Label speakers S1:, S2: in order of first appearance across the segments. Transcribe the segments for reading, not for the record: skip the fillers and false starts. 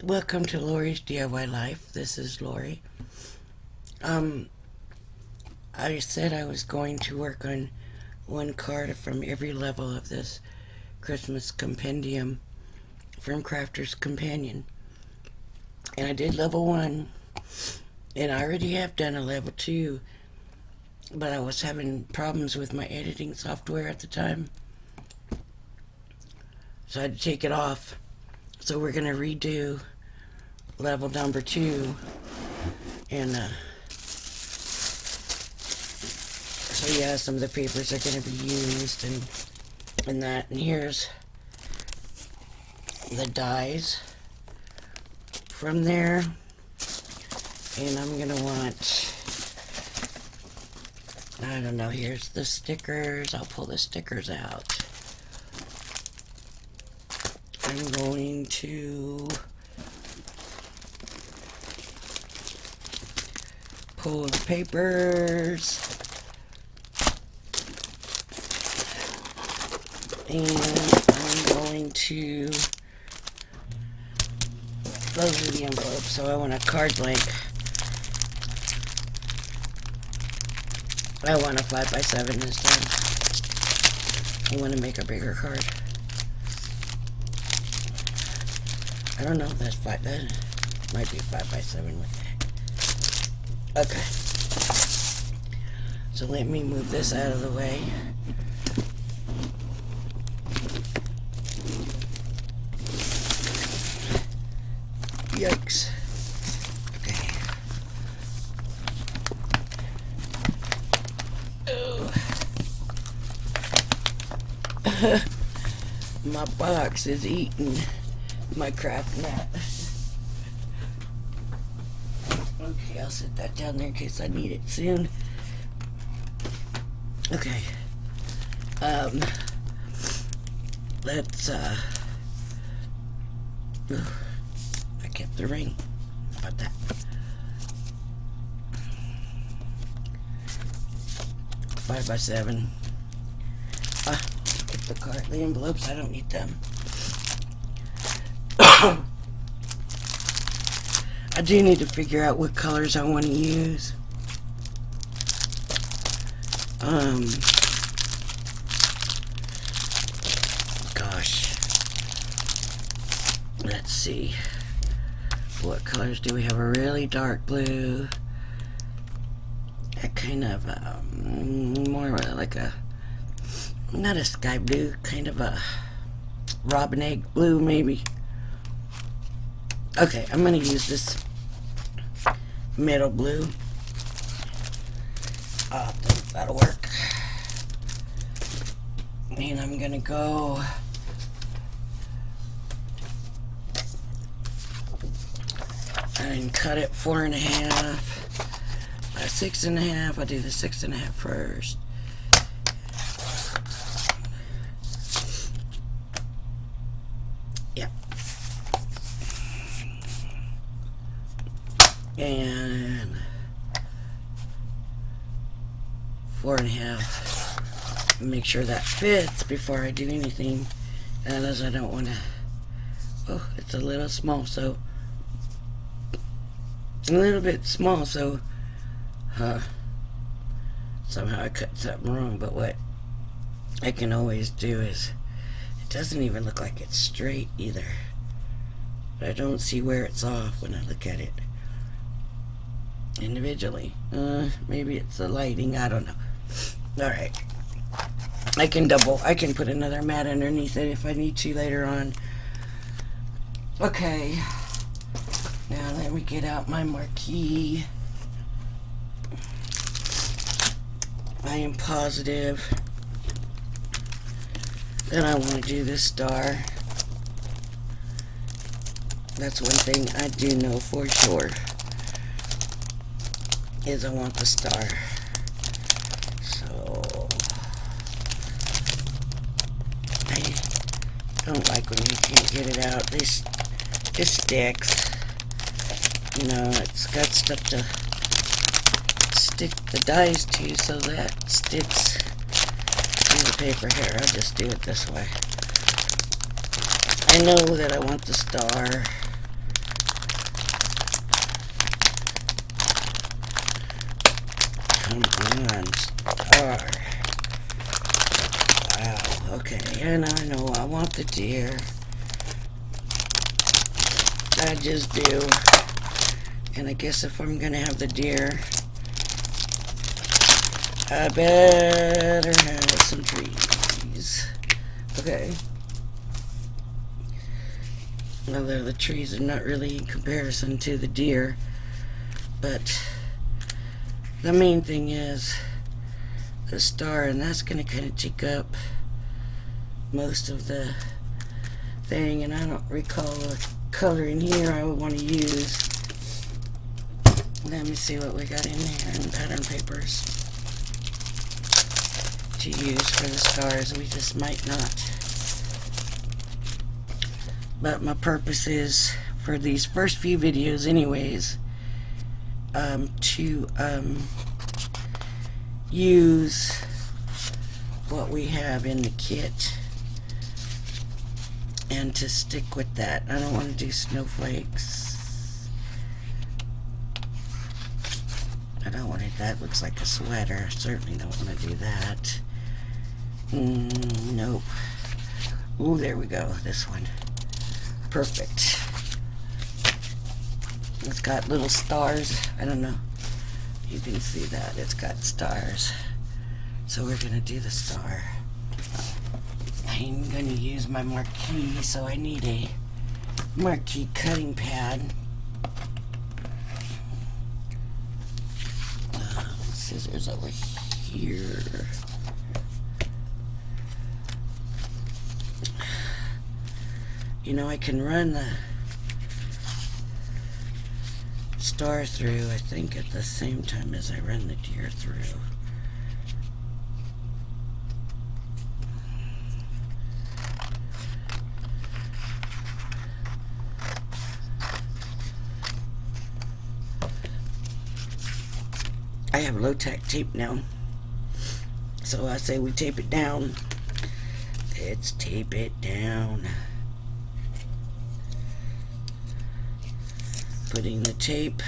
S1: Welcome to Lori's DIY Life. This is Lori. Um, I said I was going to work on one card from every level of this Christmas Compendium from Crafters Companion. And I did level 1, and I already have done a level 2, but I was having problems with my editing software at the time, so I had to take it off. So we're going to redo level number 2, and so yeah, some of the papers are going to be used and that. And here's the dies from there, and I'm going to want, I don't know, here's the stickers. I'll pull the stickers out. I'm going to pull the papers, and I'm going to, those are the envelopes, so I want a card blank. I want a 5x7 this time. I want to make a bigger card. I don't know, that's 5, that might be 5x7 with that. Okay. So let me move this out of the way. Yikes. Okay. My box is eating my craft mat. Okay, I'll set that down there in case I need it soon. Okay. Let's, I kept the ring. How about that? Five by 7. Get the card, the envelopes, I don't need them. I do need to figure out what colors I want to use. Gosh. Let's see. What colors do we have? A really dark blue. A kind of, more like a, not a sky blue, kind of a robin egg blue, maybe. Okay, I'm going to use this middle blue. I think that'll work. And I'm going to go and cut it 4.5 by 6.5. I'll do the 6.5 first. Yep. And 4.5. Make sure that fits before I do anything, and as I don't want to, oh, it's a little small, so a little bit small, so somehow I cut something wrong. But what I can always do is, it doesn't even look like it's straight either, but I don't see where it's off when I look at it individually. Maybe it's the lighting, I don't know. Alright, I can put another mat underneath it if I need to later on. Okay, now let me get out my marquee. I am positive that I want to do this star. That's one thing I do know for sure, is I want the star. So I don't like when you can't get it out. This sticks. You know, it's got stuff to stick the dies to, so that sticks to the paper. Here, I'll just do it this way. I know that I want the star. Come on, star. Wow, okay, and I know I want the deer. I just do. And I guess if I'm gonna have the deer, I better have some trees. Okay. Although the trees are not really in comparison to the deer, but the main thing is the star, and that's gonna kind of take up most of the thing, and I don't recall a color in here I would want to use. Let me see what we got in here in pattern papers to use for the stars. We just might not. But my purpose is, for these first few videos anyways, to use what we have in the kit and to stick with that. I don't want to do snowflakes. I don't want it. That looks like a sweater. I certainly don't want to do that. Nope. Oh, there we go. This one. Perfect. It's got little stars. I don't know. You can see that. It's got stars. So we're going to do the star. I'm going to use my marquee, so I need a marquee cutting pad. Scissors over here. You know, I can run the star through, I think, at the same time as I run the deer through. I have low-tack tape now, so I say we tape it down. Let's tape it down. Putting the tape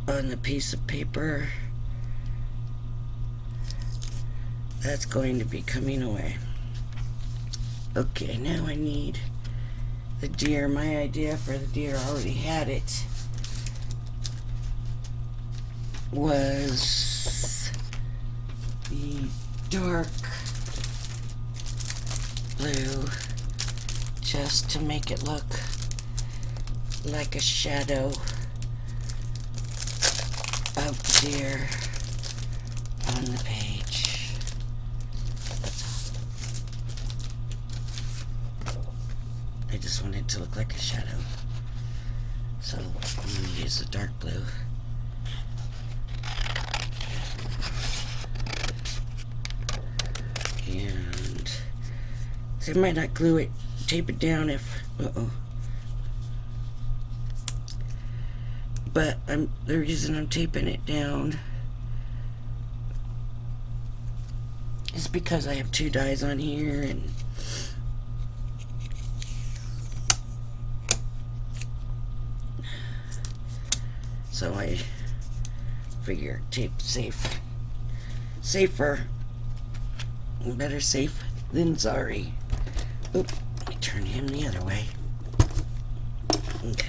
S1: on the piece of paper that's going to be coming away. Okay, now I need the deer. My idea for the deer, I already had it, was the dark blue, just to make it look like a shadow of the deer on the page. I just want it to look like a shadow. So I'm going to use the dark blue. And so I might not glue it, tape it down if, but the reason I'm taping it down is because I have two dies on here, and so I figure tape safer, better safe than sorry. Oop, let me turn him the other way. Okay.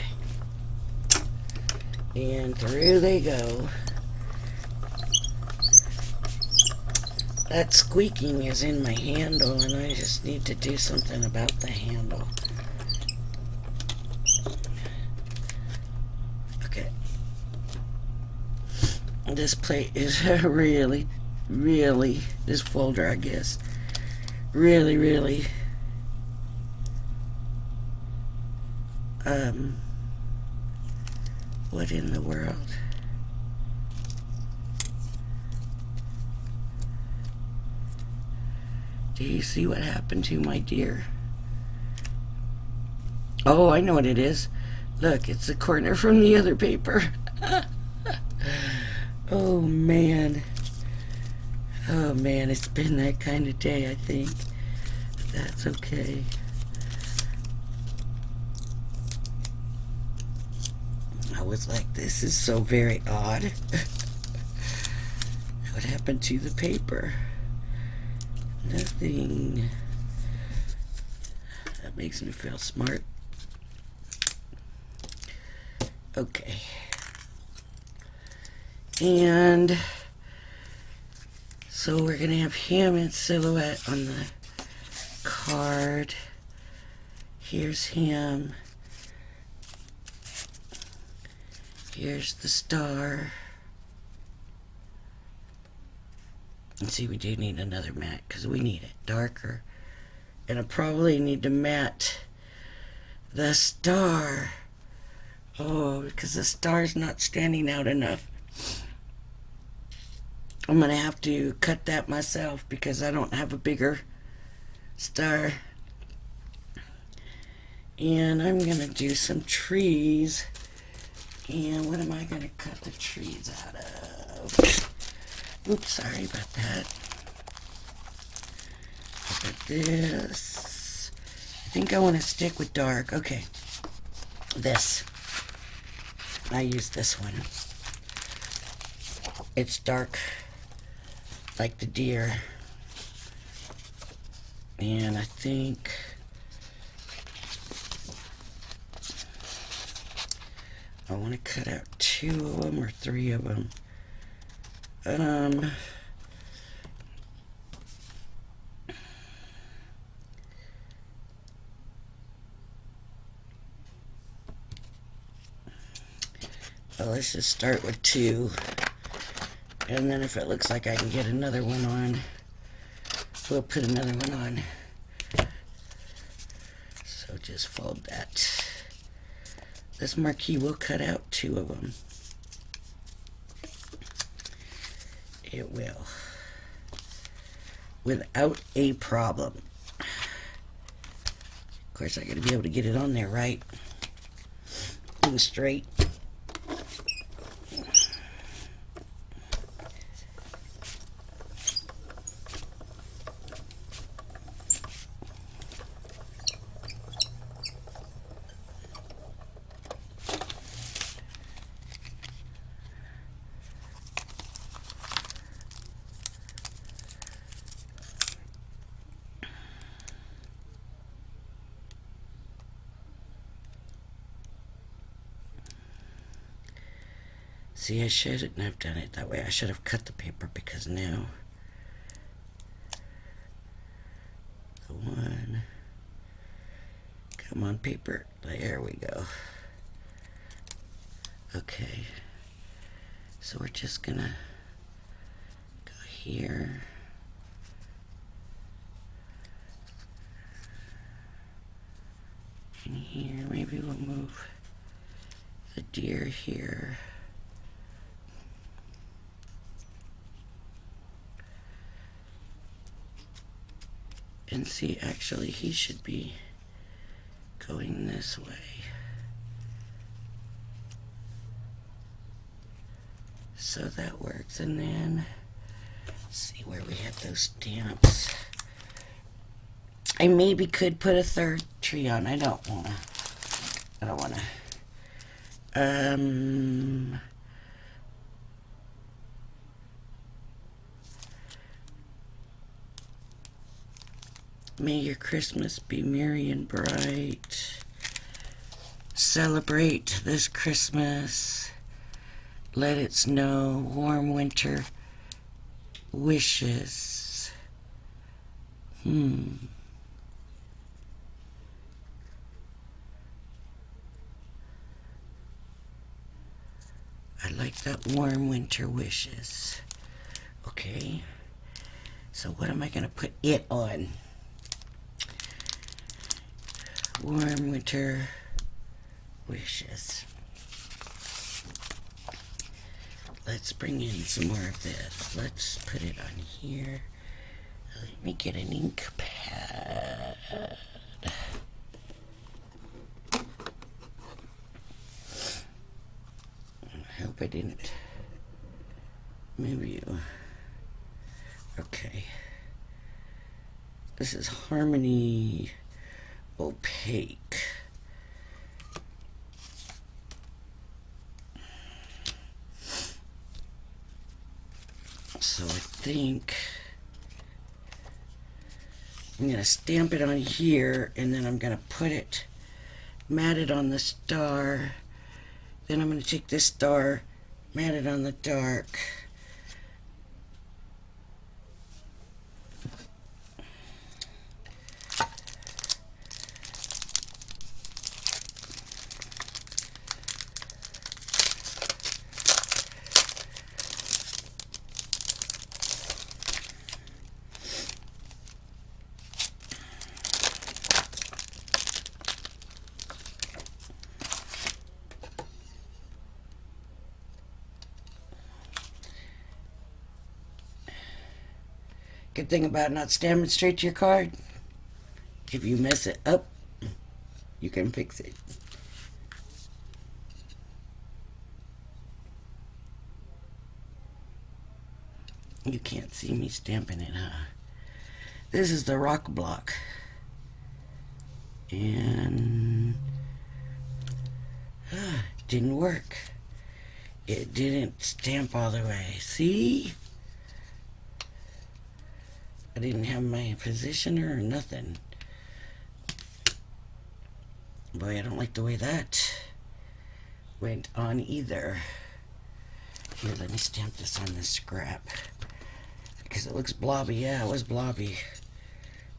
S1: And through they go. That squeaking is in my handle, and I just need to do something about the handle. Okay. This plate is really, this folder, I guess, really, what in the world? Do you see what happened to my deer? Oh, I know what it is. Look, it's the corner from the other paper. Oh man, it's been that kind of day, I think. That's okay. was like, this is so very odd. What happened to the paper? Nothing. That makes me feel smart. Okay. And so we're going to have him in silhouette on the card. Here's him. Here's the star. And see, we do need another matte because we need it darker. And I probably need to matte the star. Oh, because the star's not standing out enough. I'm going to have to cut that myself because I don't have a bigger star. And I'm going to do some trees. And what am I going to cut the trees out of? Oops, sorry about that. Look at this. I think I want to stick with dark. Okay. This. I use this one. It's dark like the deer. And I think I want to cut out 2 of them or 3 of them. Well, let's just start with 2. And then if it looks like I can get another one on, we'll put another one on. So just fold that. This marquee will cut out 2 of them. It will. Without a problem. Of course, I gotta be able to get it on there right and straight. See, I shouldn't have done it that way. I should have cut the paper because now the one, come on paper, there we go. Okay, so we're just gonna go here. And here, maybe we'll move the deer here. And see, actually, he should be going this way. So that works. And then, let's see where we have those stamps. I maybe could put a 3rd tree on. I don't wanna. May your Christmas be merry and bright. Celebrate this Christmas. Let it snow. Warm winter wishes. I like that, warm winter wishes. Okay. So what am I going to put it on? Warm winter wishes. Let's bring in some more of this. Let's put it on here. Let me get an ink pad. I hope I didn't. Maybe you. Okay. This is Harmony Opaque. So I think I'm going to stamp it on here, and then I'm going to put it matted on the star. Then I'm going to take this star, mat it on the dark. Good thing about not stamping straight to your card, if you mess it up, you can fix it. You can't see me stamping it, huh? This is the rock block. And didn't work. It didn't stamp all the way. See? I didn't have my positioner or nothing. Boy, I don't like the way that went on either. Here, let me stamp this on this scrap. Because it looks blobby. Yeah, it was blobby.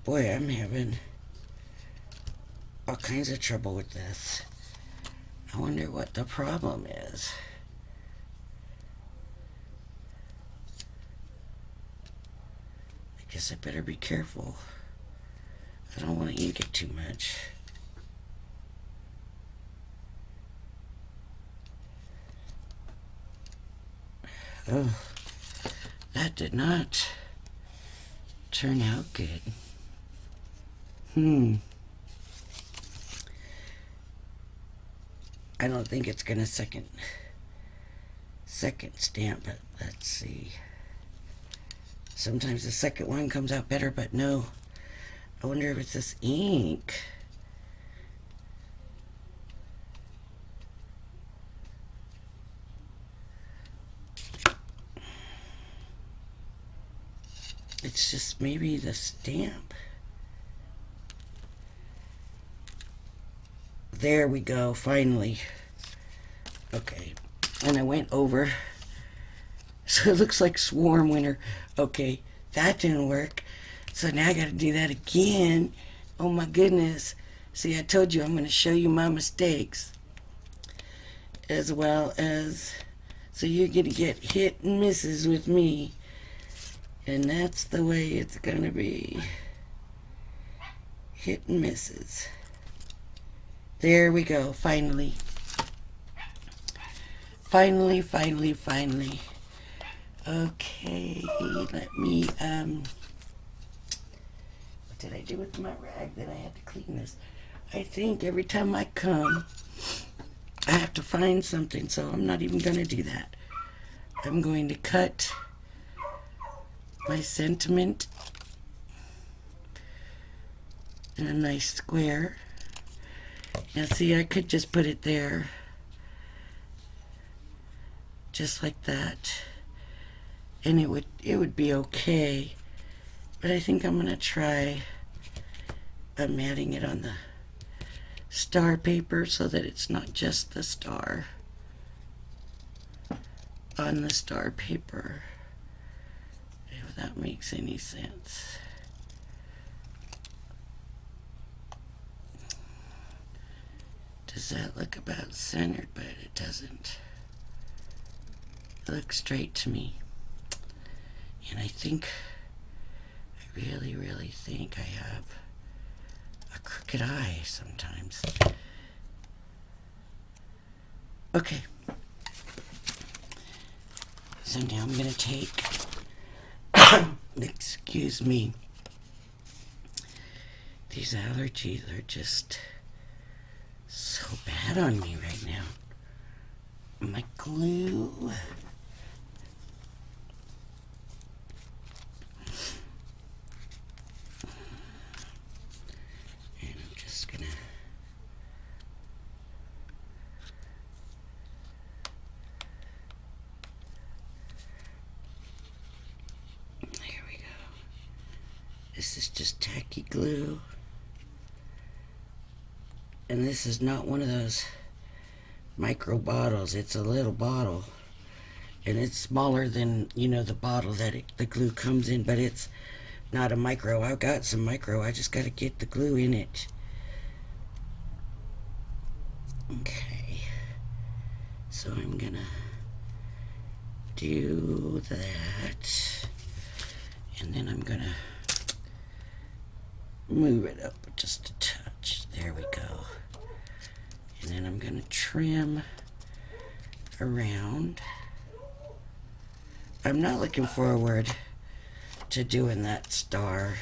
S1: Boy, I'm having all kinds of trouble with this. I wonder what the problem is. I guess I better be careful. I don't want to ink it too much. Oh, that did not turn out good. I don't think it's gonna second stamp it. Let's see. Sometimes the second one comes out better, but no. I wonder if it's this ink. It's just maybe the stamp. There we go, finally. Okay, and I went over. So it looks like Swarm Winter. Okay, that didn't work. So now I gotta do that again. Oh my goodness. See, I told you I'm gonna show you my mistakes. As well as, so you're gonna get hit and misses with me. And that's the way it's gonna be. Hit and misses. There we go, finally. Finally. Okay, let me, what did I do with my rag that I had to clean this? I think every time I come, I have to find something, so I'm not even gonna do that. I'm going to cut my sentiment in a nice square. Now see, I could just put it there, just like that, and it would be okay. But I think I'm gonna try matting it on the star paper so that it's not just the star on the star paper, if that makes any sense. Does that look about centered? But it doesn't. It looks straight to me. And I think, I really think I have a crooked eye sometimes. Okay. So now I'm going to take, excuse me, these allergies are just so bad on me right now. My glue. And I'm just gonna just tacky glue. And this is not one of those micro bottles. It's a little bottle. And it's smaller than, the bottle that the glue comes in, but it's not a micro. I've got some micro. I just got to get the glue in it. Okay. So I'm going to do that. And then I'm going to move it up just a touch. There we go. And then I'm going to trim around. I'm not looking forward to doing that star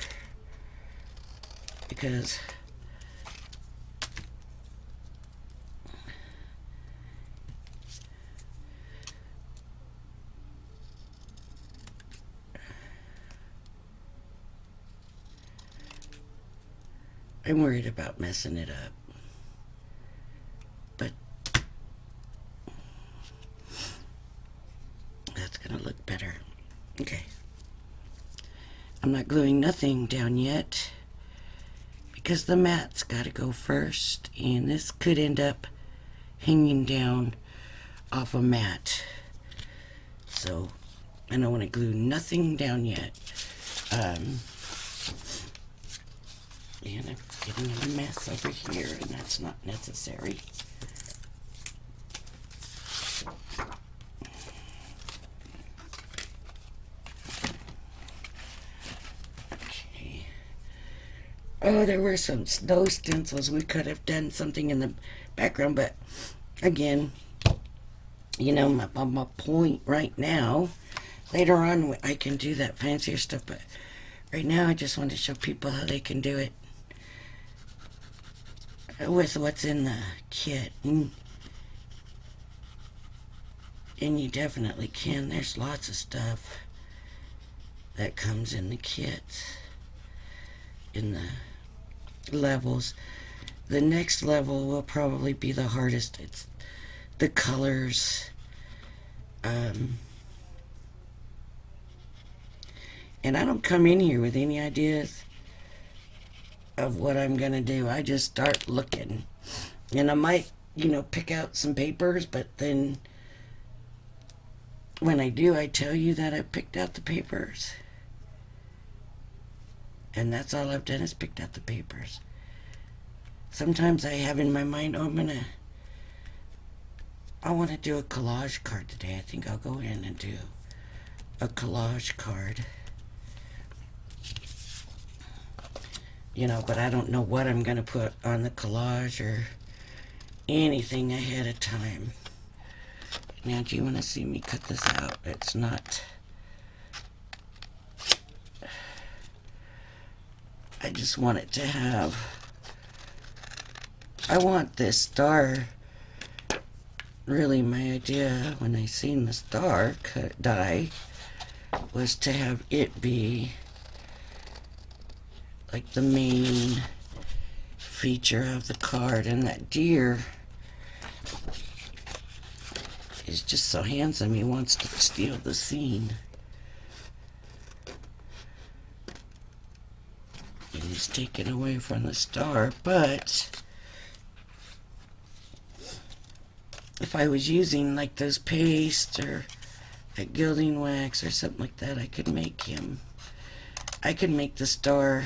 S1: because I'm worried about messing it up. But that's gonna look better. Okay. I'm not gluing nothing down yet because the mat's gotta go first, and this could end up hanging down off a mat. So I don't want to glue nothing down yet. And I'm getting a mess over here, and that's not necessary. Okay. Oh, there were some snow stencils. We could have done something in the background, but again, my point right now, later on I can do that fancier stuff, but right now I just want to show people how they can do it with what's in the kit. And you definitely can. There's lots of stuff that comes in the kit, in the levels. The next level will probably be the hardest. It's the colors. And I don't come in here with any ideas of what I'm gonna do. I just start looking, and I might pick out some papers, but then when I do, I tell you that I picked out the papers, and that's all I've done is picked out the papers. Sometimes I have in my mind, I want to do a collage card today. I think I'll go in and do a collage card. But I don't know what I'm going to put on the collage or anything ahead of time. Now, do you want to see me cut this out? It's not... I just want it to have... I want this star... Really, my idea when I seen the star cut die was to have it be like the main feature of the card, and that deer is just so handsome. He wants to steal the scene, and he's taken away from the star. But if I was using like those pastes or like gilding wax or something like that, I could make the star,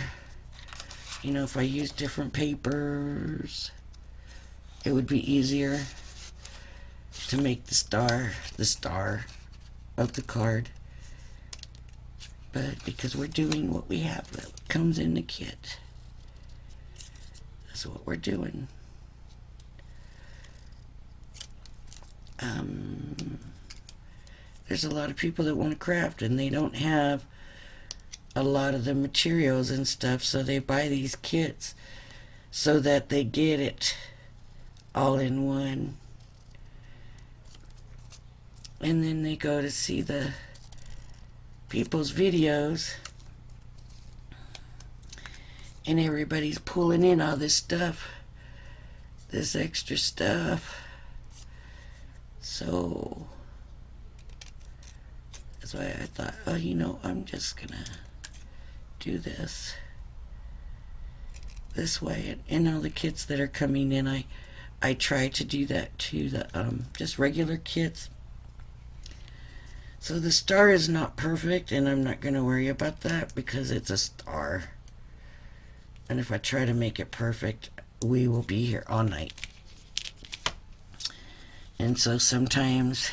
S1: if I use different papers, it would be easier to make the star of the card. But because we're doing what we have that comes in the kit, that's what we're doing. There's a lot of people that want to craft and they don't have a lot of the materials and stuff, so they buy these kits so that they get it all in one, and then they go to see the people's videos and everybody's pulling in all this stuff, this extra stuff. So that's why I thought, I'm just gonna do this. this way, and all the kits that are coming in, I try to do that to the just regular kits. So the star is not perfect, and I'm not going to worry about that because it's a star. And if I try to make it perfect, we will be here all night. And so sometimes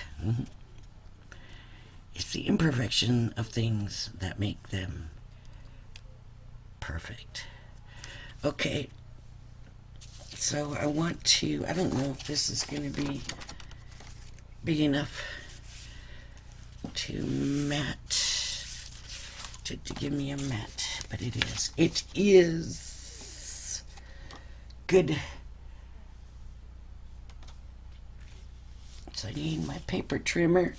S1: it's the imperfection of things that make them perfect. Okay, so I want to, I don't know if this is going to be big enough to to give me a mat, but it is. It is good. So I need my paper trimmer.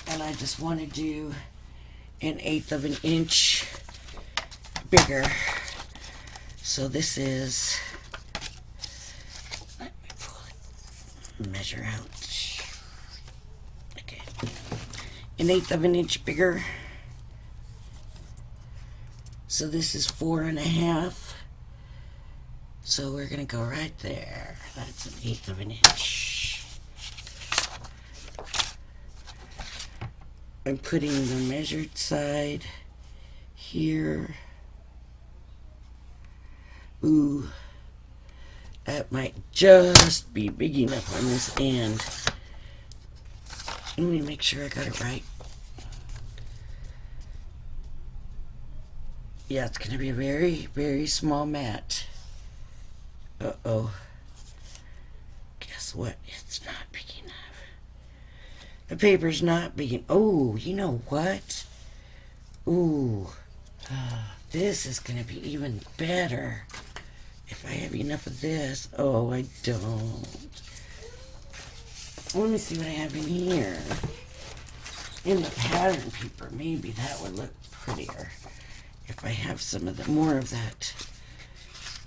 S1: And I just want to do 1/8 of an inch bigger. So this is, let me pull it, measure out. Okay, 1/8 of an inch bigger. So this is 4.5. So we're gonna go right there. That's 1/8 of an inch. I'm putting the measured side here. Ooh, that might just be big enough on this end. Let me make sure I got it right. Yeah, it's going to be a very, very small mat. Uh-oh. Guess what? It's not big enough. The paper's not big enough. Oh, you know what? Ooh. This is going to be even better if I have enough of this. Oh, I don't. Let me see what I have in here. In the pattern paper, maybe that would look prettier if I have some of the more of that.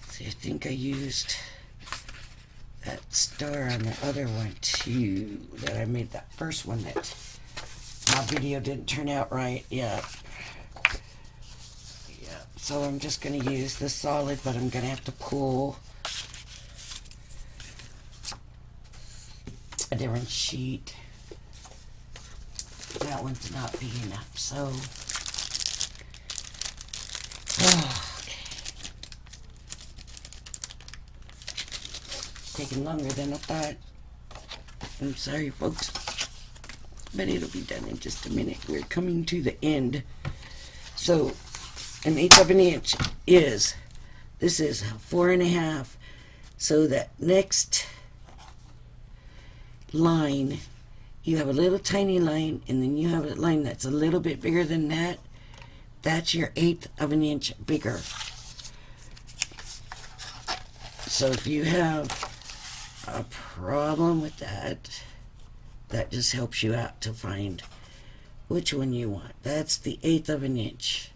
S1: See, I think I used that star on the other one too, that I made that first one that my video didn't turn out right. Yeah. So I'm just going to use the solid, but I'm going to have to pull a different sheet. That one's not big enough, so okay. Taking longer than I thought. I'm sorry, folks, but it'll be done in just a minute. We're coming to the end. So 1/8 of an inch is, this is 4.5. So that next line, you have a little tiny line, and then you have a line that's a little bit bigger than that. That's your 1/8 of an inch bigger. So if you have a problem with that, that just helps you out to find which one you want. That's the 1/8 of an inch.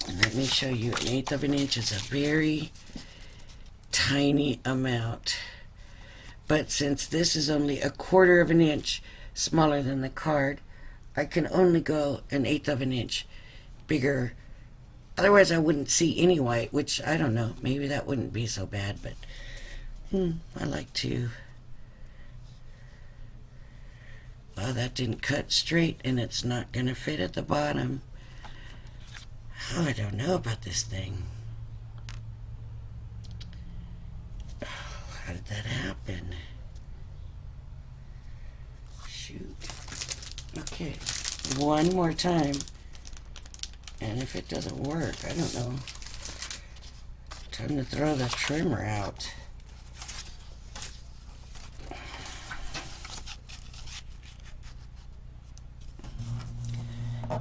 S1: And let me show you, 1/8 of an inch is a very tiny amount. But since this is only 1/4 of an inch smaller than the card, I can only go 1/8 of an inch bigger. Otherwise I wouldn't see any white, which I don't know, maybe that wouldn't be so bad, but I like to. Well, that didn't cut straight, and it's not gonna fit at the bottom. Oh, I don't know about this thing. How did that happen? Shoot. Okay, one more time. And if it doesn't work, I don't know. Time to throw the trimmer out.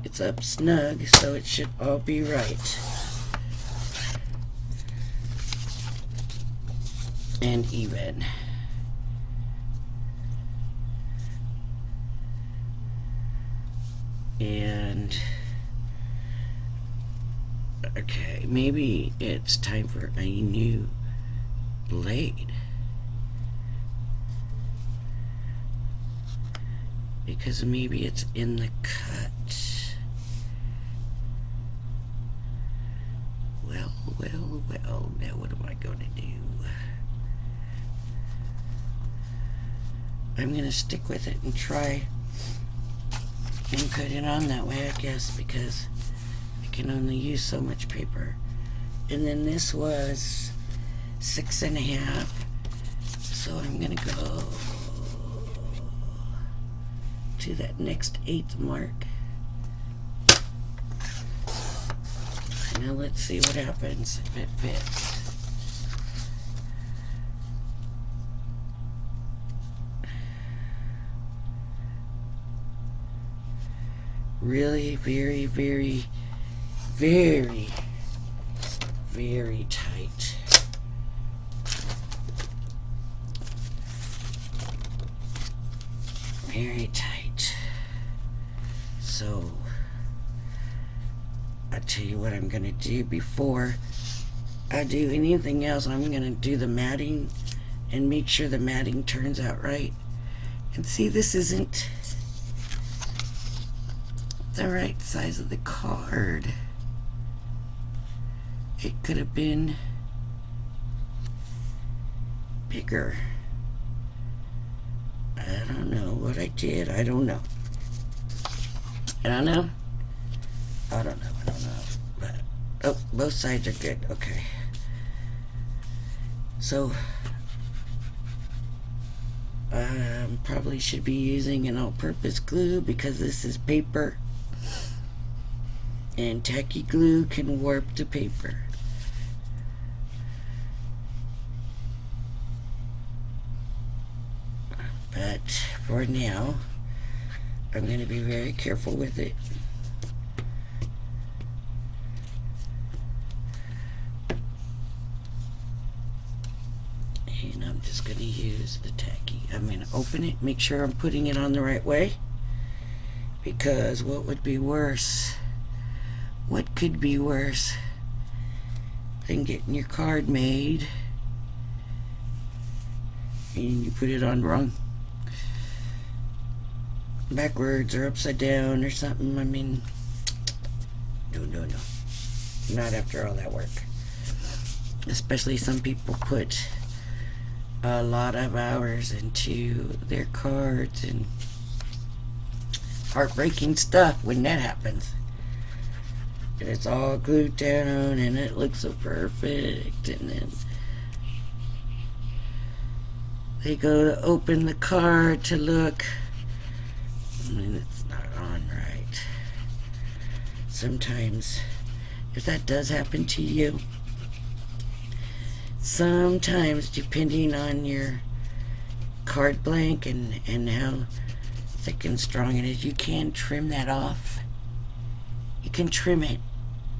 S1: It's up snug, so it should all be right. And even. And okay, maybe it's time for a new blade. because maybe it's in the cut. Well, now what am I going to do? I'm going to stick with it and try and cut it on that way, I guess, because I can only use so much paper. And then this was 6.5, so I'm going to go to that next 8th mark. Now let's see what happens if it fits. Really very, very, very, very tight. Very tight. So I'll tell you what I'm going to do before I do anything else. I'm going to do the matting and make sure the matting turns out right. And see, this isn't the right size of the card. It could have been bigger. I don't know what I did. I don't know. But, oh, both sides are good. Okay. So, probably should be using an all-purpose glue because this is paper. And tacky glue can warp the paper. But for now, I'm going to be very careful with it. And I'm just going to use the tacky. I'm going to open it, make sure I'm putting it on the right way. Because what would be worse? What could be worse than getting your card made and you put it on wrong? Backwards or upside down or something. I mean, no. Not after all that work. Especially some people put a lot of hours into their cards, and heartbreaking stuff when that happens. And it's all glued down and it looks so perfect, and then they go to open the card to look and it's not on right. Sometimes, if that does happen to you, sometimes depending on your card blank and how thick and strong it is, you can trim that off. You can trim it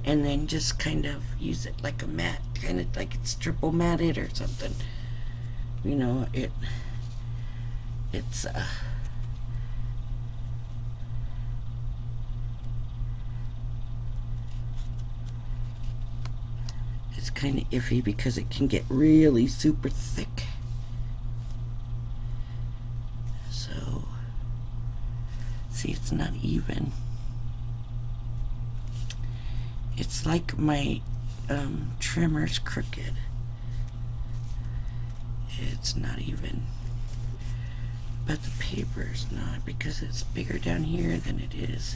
S1: and then just kind of use it like a mat, kind of like it's triple matted or something. You know, it's kind of iffy because it can get really super thick. So, see, it's not even. It's like my trimmer's crooked. It's not even. But the paper's not, because it's bigger down here than it is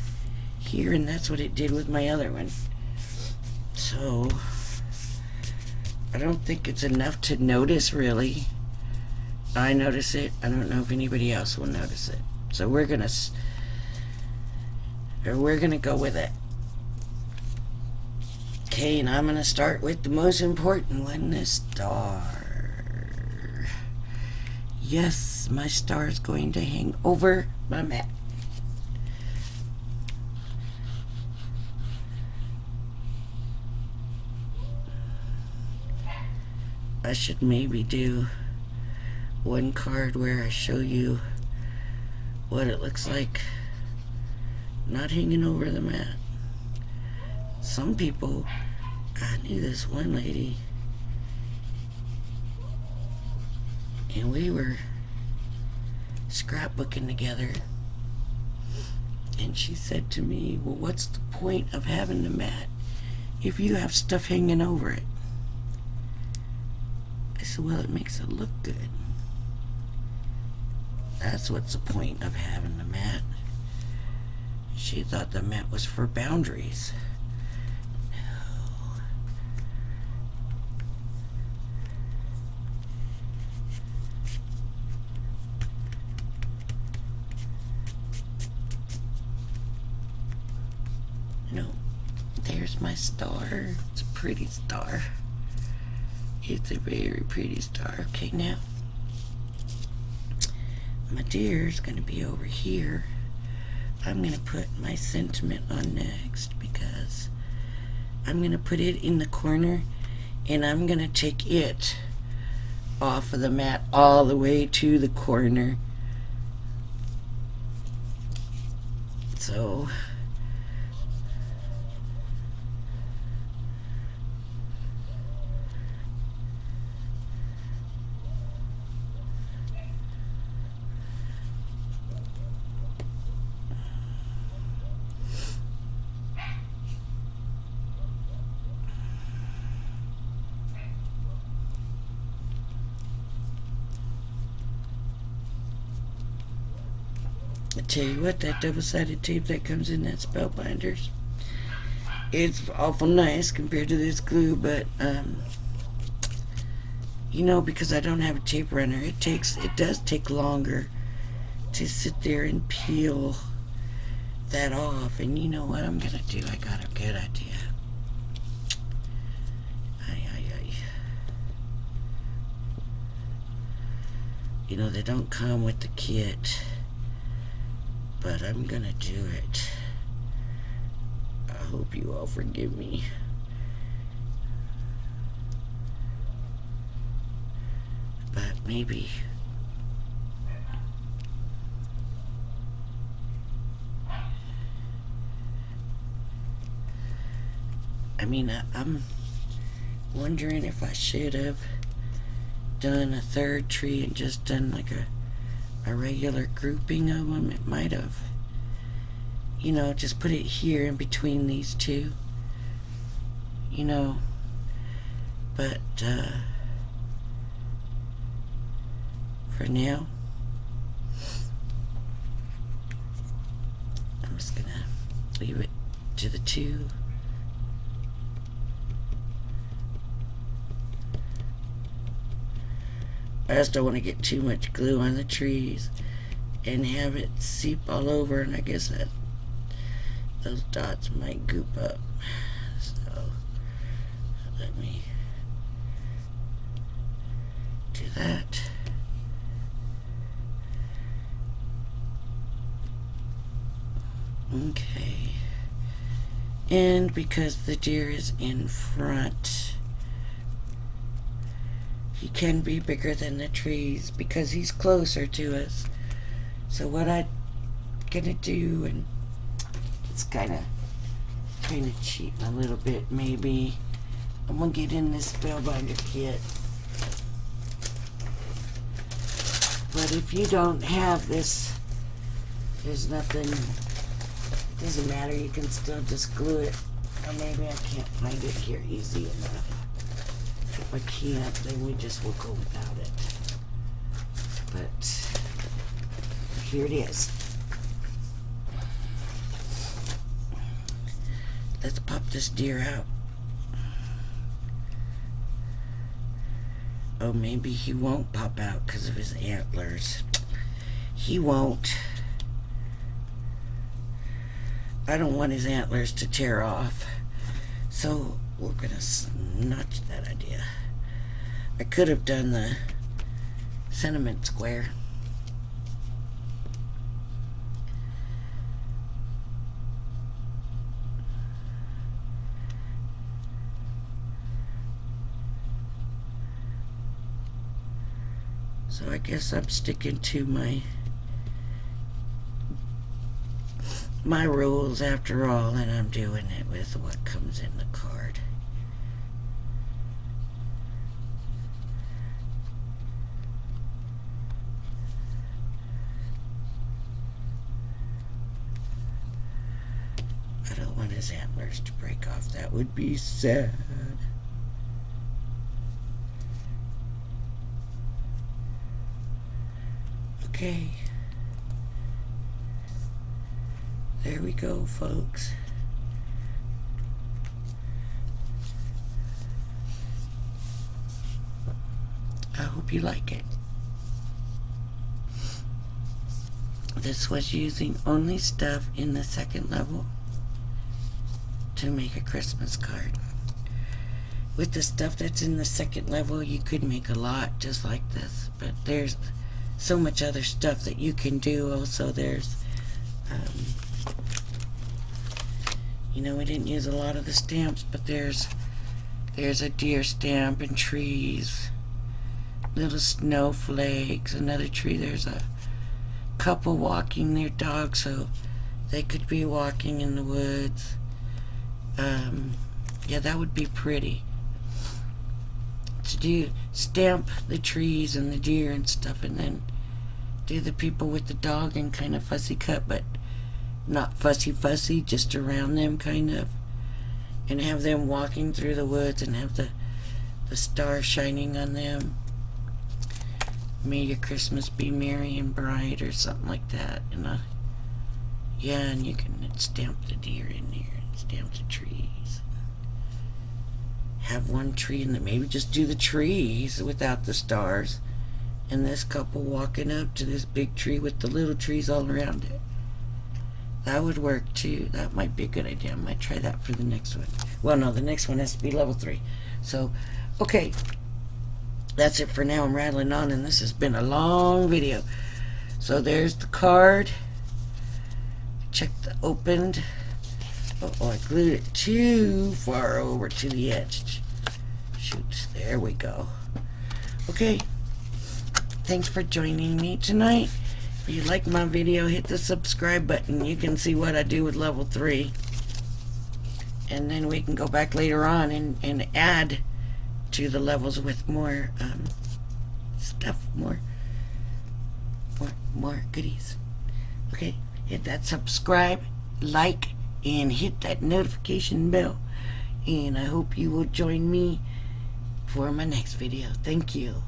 S1: here, and that's what it did with my other one. So I don't think it's enough to notice, really. I notice it. I don't know if anybody else will notice it. So we're gonna go with it. Okay, and I'm gonna start with the most important one, the star. Yes, my star is going to hang over my mat. I should maybe do one card where I show you what it looks like not hanging over the mat. Some people, I knew this one lady, and we were scrapbooking together, And she said to me, well, what's the point of having the mat if you have stuff hanging over it? I said, well, it makes it look good. That's what's the point of having the mat. She thought the mat was for boundaries. No. There's my star. It's a pretty star. It's a very pretty star. Okay, now my deer's gonna be over here. I'm gonna put my sentiment on next because I'm gonna put it in the corner and I'm gonna take it off of the mat all the way to the corner. So I tell you what, that double-sided tape that comes in that spellbinders, it's awful nice compared to this glue, but you know, because I don't have a tape runner, it does take longer to sit there and peel that off. And you know what I'm gonna do? I got a good idea. You know, they don't come with the kit, but I'm gonna do it. I hope you all forgive me. But maybe I'm wondering if I should have done a third tree and just done like a regular grouping of them. It might have, you know, just put it here in between these two, you know, but for now I'm just gonna leave it to the two. I just don't want to get too much glue on the trees and have it seep all over, and I guess that those dots might goop up. So let me do that. Okay. And because the deer is in front, he can be bigger than the trees because he's closer to us. So what I'm gonna do, and it's kind of cheating a little bit maybe, I'm gonna get in this spellbinder kit. But if you don't have this, there's nothing, it doesn't matter, you can still just glue it. Or maybe I can't find it here easy enough. If I can't, then we just will go without it. But here it is. Let's pop this deer out. Oh, maybe he won't pop out because of his antlers. He won't. I don't want his antlers to tear off. So we're gonna snatch that idea. I could have done the sentiment square. So I guess I'm sticking to my rules after all, and I'm doing it with what comes in the card. I don't want his antlers to break off. That would be sad. Okay. There we go, folks. I hope you like it. This was using only stuff in the second level to make a Christmas card. With the stuff that's in the second level, you could make a lot just like this, but there's so much other stuff that you can do. Also, there's you know, we didn't use a lot of the stamps, but there's a deer stamp and trees, little snowflakes, another tree. There's a couple walking their dog, so they could be walking in the woods. Yeah, that would be pretty to do. Stamp the trees and the deer and stuff, and then do the people with the dog and kind of fussy cut, but not fussy, just around them kind of, and have them walking through the woods and have the stars shining on them. May your Christmas be merry and bright, or something like that. And yeah, and you can stamp the deer in there and stamp the trees. Have one tree, and then maybe just do the trees without the stars, and this couple walking up to this big tree with the little trees all around it. That would work too. That might be a good idea. I might try that for the next one. Well, no, the next one has to be level 3. So, okay. That's it for now. I'm rattling on, and this has been a long video. So there's the card. Check the opened. Oh, I glued it too far over to the edge. Shoot, there we go. Okay. Thanks for joining me tonight. If you like my video, hit the subscribe button. You can see what I do with level 3. And then we can go back later on and add to the levels with more stuff, more goodies. Okay, hit that subscribe, like, and hit that notification bell. And I hope you will join me for my next video. Thank you.